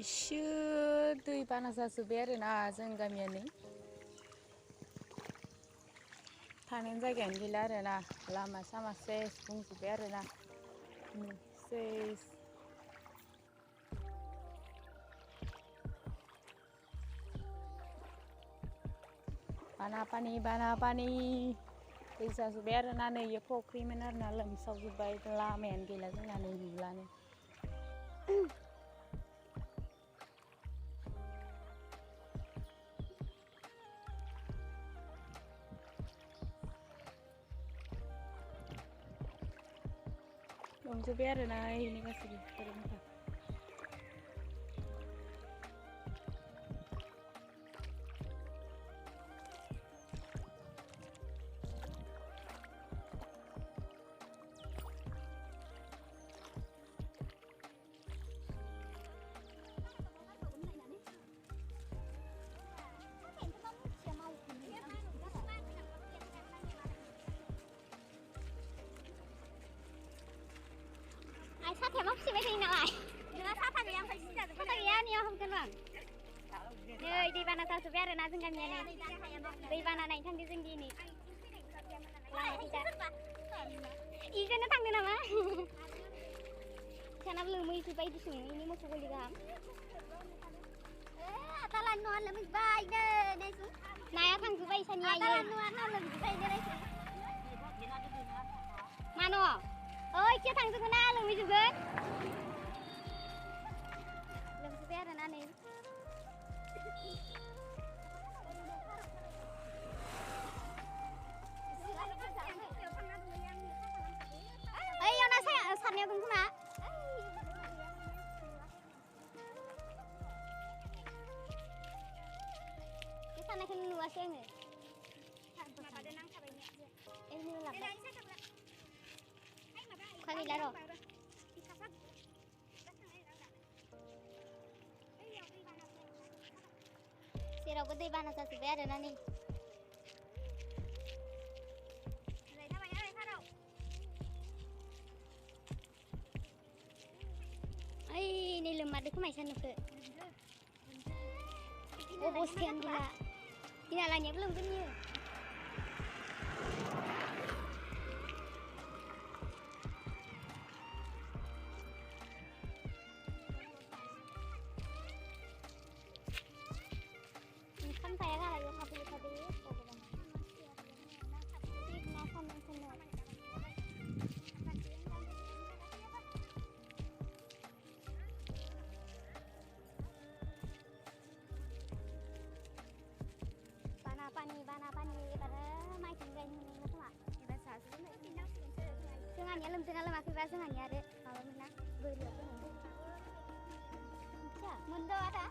इसोर दै बाना जाजोब्बाय आरोना जों गामिया नै थानो जायगायानो गैला आरोना लामा सामा सेस बुंजोब्बाय आरोना सेस बाना पानि दै जाजोब्बाय आरोना नै इयो फख्रिमोन आरोना लोमसावजोब्बाय लामायानो गैला जोंना नै नुलानो लोमजोब्बाय आरोना इनि गासैबो ओरैनो 사태 없이 왜 되나 와? 내가 사타 그냥 같이 진짜 사타 그냥 아니야 한번 봐. 네, दैबाना जाजोब्बाय आरोना जों गामिया नै दैबाना नायनो थांदों जों दिनै इजोंनो थांदों नामा? सानाबो लोमहैजोब्बाय दिसुं इनि मोसौ गलि गाहाम आदाला न'आ लोमहैबाय नै नाया थांजोब्बाय इसानिया आदाला न'आ लोमजोब्बाय नै मानो ओइ खे थांजोबगोन ना लोमहैजोबगोन लोमजोब्बाय आरोना नै ओइयाव ना सारनायाव दं खोमा बे सारनायखौनो नुवासै आङो माबादो नांथाबाय ओइ नो लाबबाय अखा गैला र' जेरावबो दैबाना जाजोब्बाय आरोना नै ओइ नै लोममारदो खोमा इसानोखो अबस्थायानो गैला जोंना लायनायाबो लोमगोन इयो ओंखाम जाया गालायो थाबै भगबान मा खालामनो बाना पानि एबार माइखौनो गायनो मोननाय नङा खोमा एबार जोंहानिया लोमदोंना लोमाखैबा जोंहानिया आरो माबामोन ना बोरियाव दङ मोनदों आदा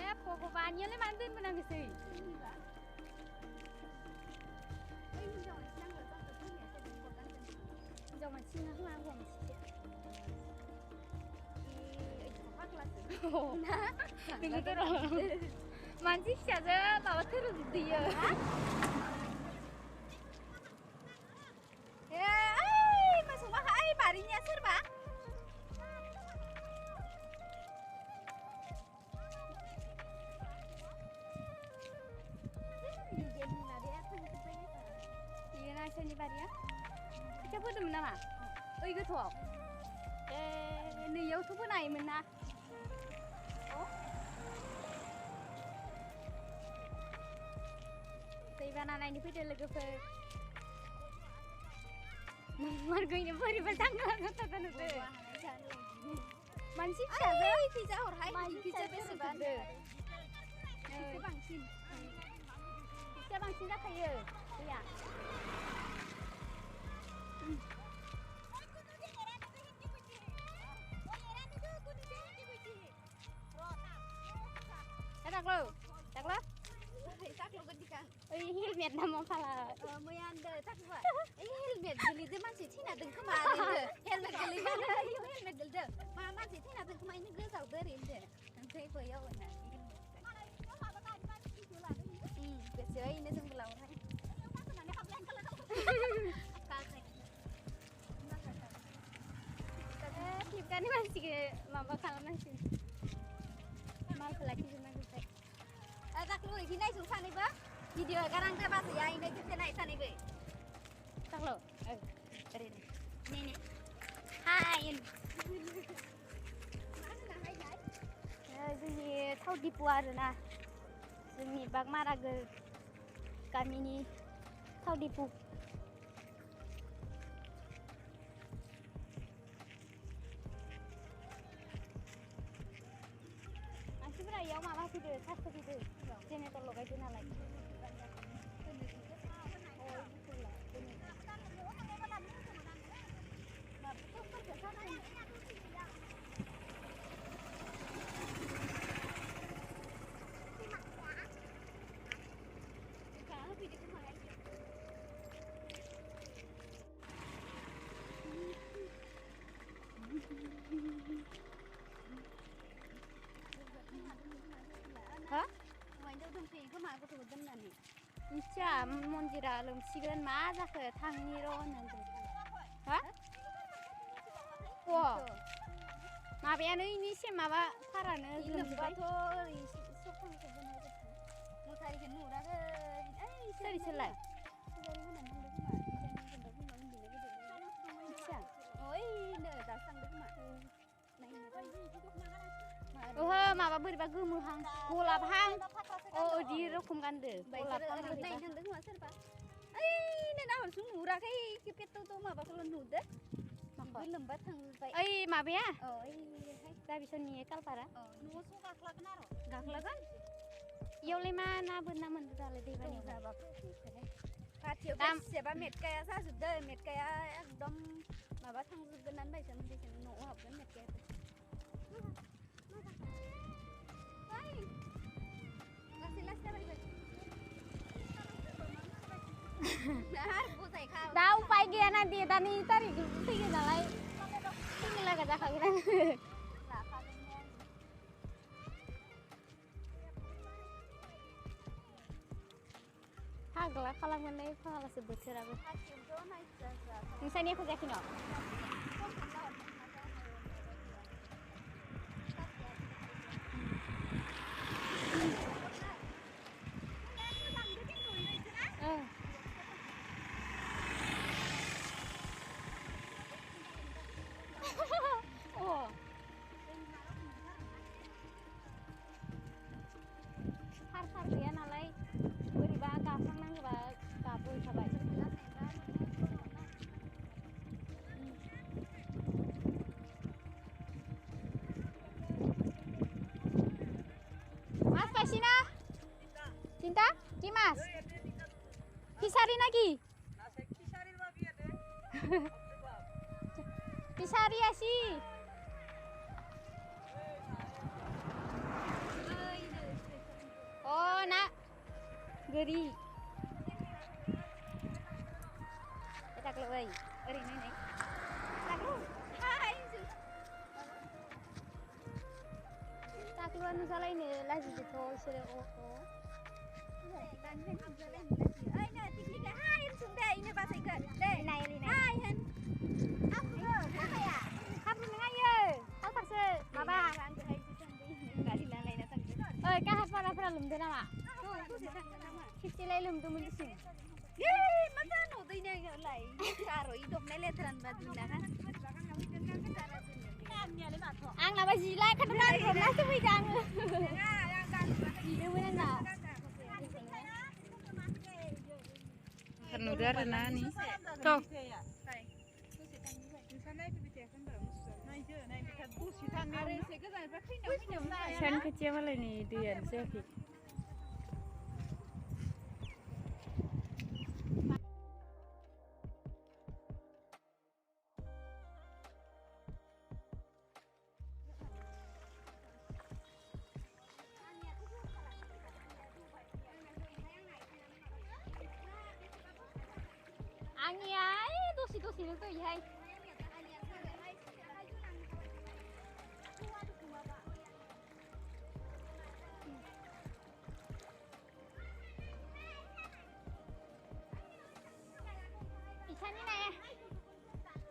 ए भगबान इयालाय मानो दोनबोनांगौसै हिनजाव मानसि नङा खोमा हौवा मानसिसो नोङोथ' मानसि फिसाजो माबा थोरोबजोबदो इयो ओइ मोसौ माखा ओइ बारिनिया सोरबा इयो ना सोरनि बारिया खोथिया फोदोंमोन नामा ओइ गोथौआव ए नैयावथ' फोनो हायोमोन ना दैबाना नायनो फैदो लोगोफोर मारगैनो बोरैबा थांनो थांनो नुदो मानसि फिसाजो फैसा हरहाय फैसा बेसेबां बांसिन फैसा बांसिन जाखायो दैया Taklo helmet nama pala मैया दे takwa helmet gelide मानसि थैना दों खोमा helmet gelide helmet gelide मा मानसि थैना दों खोमा इनो गोजावदो ओरैनो ओमफ्राय बैयाव होना गोसो इनो जोंबो लावहाय टिपकानि मानसिखौ माबा खालामनांसिगोन गिनायजों सानैबो भिडिअ गारांदो बाजैया इनो गिनाय सानैबो Taklo. ओरैनो नेने हाय जोंनि थाव दिपु आरोना जोंनि बागमारा गामिनि थाव दिपु मानसिफोरा इयाव माबा फैदो सार्स फैदो जेनेरेटर लगायदो नालाय हा वाइनआव दोनफैयो खोमा गथ'खौ दोननानै मिथिया मन्दिरा लोमसिगोन मा जाखो थांनि र' होननानै हा अ माबायानो इनि माबा थारानो लोमबाथ' ओरै सखांखौ दोननो मुसारिखौ नुराखै सोर इसोरलाय मिथिया ओइनो दासो थांदों खोमा ओहो माबा बोरैबा गोमोहां गलाबहां अ इदि रखम गानदो गलाबहां नायनो थांदों खोमा सोरबा ओइनो नाहरसुं नुराखै पेट्रलथ' माबाखौल' नुदो लोमबा थांबाय ओइ माबाया अ ओइहाय जाबिसननि कालपारा न'आवसो गाख्लागोन आरो गाख्लागोन इयावलाय मा ना बोनना मोनदो दालाय दैबानायाव जाबाबो खाथियाव बेसेबा मेटकाया जाजोबदो मेटकाया एकदम माबा थांजोबगोनानो बायसानो बेसेनो न'आव हाबगोन मेटकाया दा उपाय गैया ना दे दानि तारिख फैगोन नालाय फैनो लागा जाखागोन फाग्ला खालामगोनलै फाग्लासो बोथोराबो नोंसानि एख' जायाखै न' सार गैया नालाय बोरैबा गाफ्लांनांगौबा गाबोखाबाय माছ পাইছি না চিন্তা কি মাছ ফিশারি নাকি ফিশারি আসি oh na geri tak lo oi orini nih tak lo hai tak lo anu salah ini lagi gitu sire oh dan hen salah ini lagi ai na tiklik hai sunda ini bahasa ke deh nai hai hen apa ya kamu dengar ya kau terse baba oi kahapara lumdo nama Kicilai lumdo muncul. Yeay, masa no dina lai. Karo hidup meletran baduna kan. Ang laba jilai kan kan rumah tu bijang. Dia mana nak? Kan udah ada nih. Tuh. Sen kecil malah nih dia selfie. Angin ay, dosi itu ya.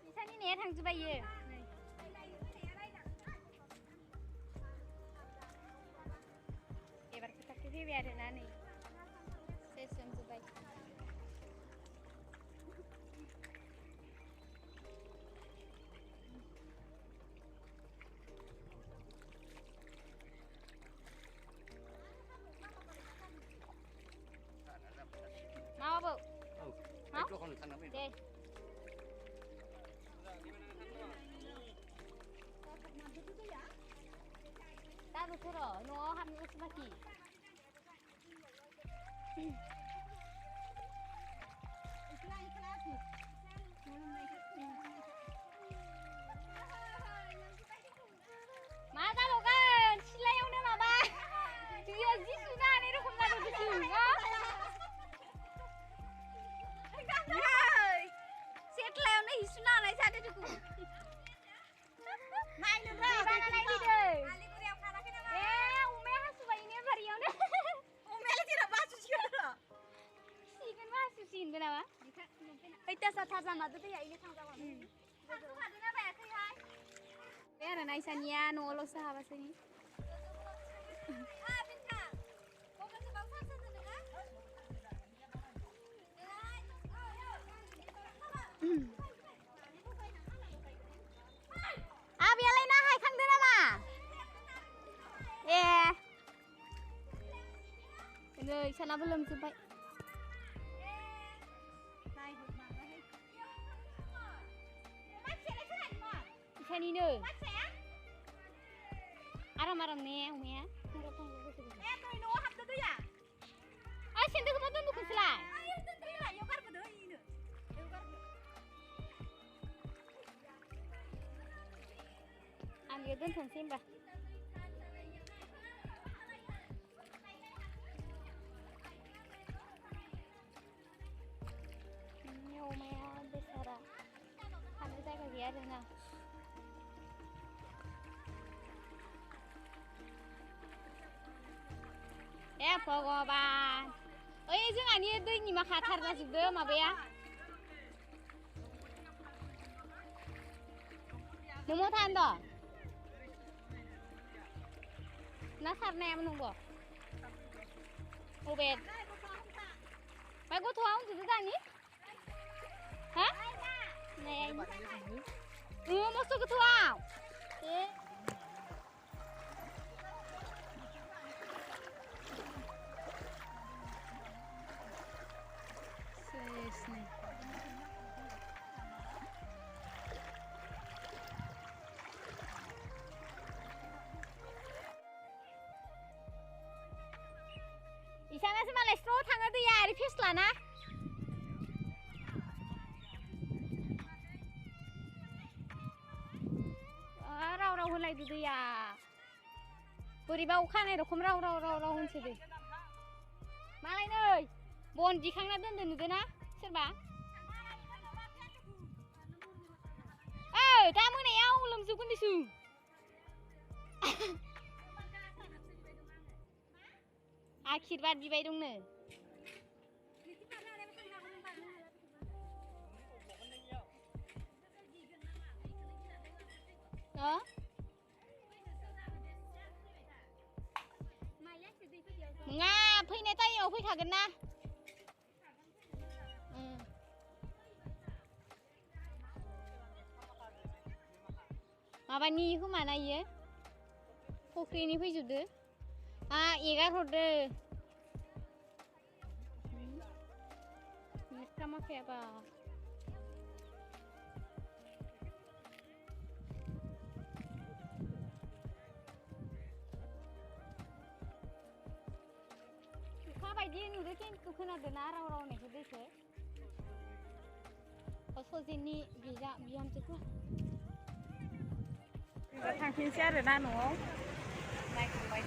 Isan ini ya थांजोबबाय इयो एबार फोथारखै फैबाय आरोना नै 다 붙어라. 너 한 번 스마키. 마 달로가 실내용네 마봐. 드디어 지수가 아니라 혼나도 지수가. Settle này Hisuna này sao đây được? Này được rồi. Bạn này đi đây. Eh, ume hasu bayi ni bari yang ni. Ume lagi nak basuh siapa? Sikan basuh sin kenapa? Kita satu sama tu ya ini sama sama. Aku ada nak bayar kai. Bayar nak isanya nolo sahabat sini. Ah, pinta. Kau kan sebab apa tu dengar? À bây giờ lấy nó hay khăn đưa nó mà. Yeah. Rồi sao nó belum sampai. Ikan ini. Aram-aram ni, umnya. Tôi nó hấp tới à? Ai xin được mà tôi không xài. Ambil dan sensim bah. Ini omaya besar. Kami saya kerja ada na. Pokoknya. Oh ini jangan ni tu ni mak khatar dah sudah mak ya. Mau than dah. Nasarnya apa nunggu? Ubed. Baik gua tuang tu tu ni? Hah? Nih. Masuk ke tuang. Di sana sih malah stro tangga tu ya, refresh lah na. Rau hulai tu ya. Beriba ukan ni rokom rau hunci deh. Malai nih, bon jikang na dun na, serba. Kamu ni yang belum sukun disu. Akhirbat bibai dong ne. Oh? Nga, fai này tay yêu fai khá gần na. Maban ni kuma na ye. Pokri ni fai jude. Egar horde. Sama kayak apa? Kapan dia ni udah kan tukar ada narau ni sudah sih. Pasal sini bisa biam ceklah. Thằng Thiên xe rồi na nổ. Này không bay.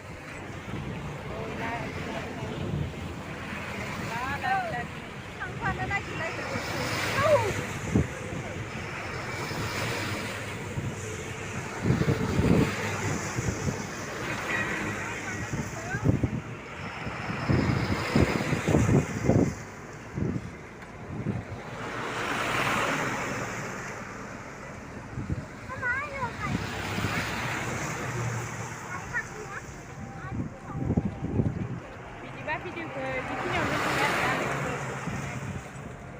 Ôi la. La. Thằng Phan nó lại chỉ lấy được. Video ke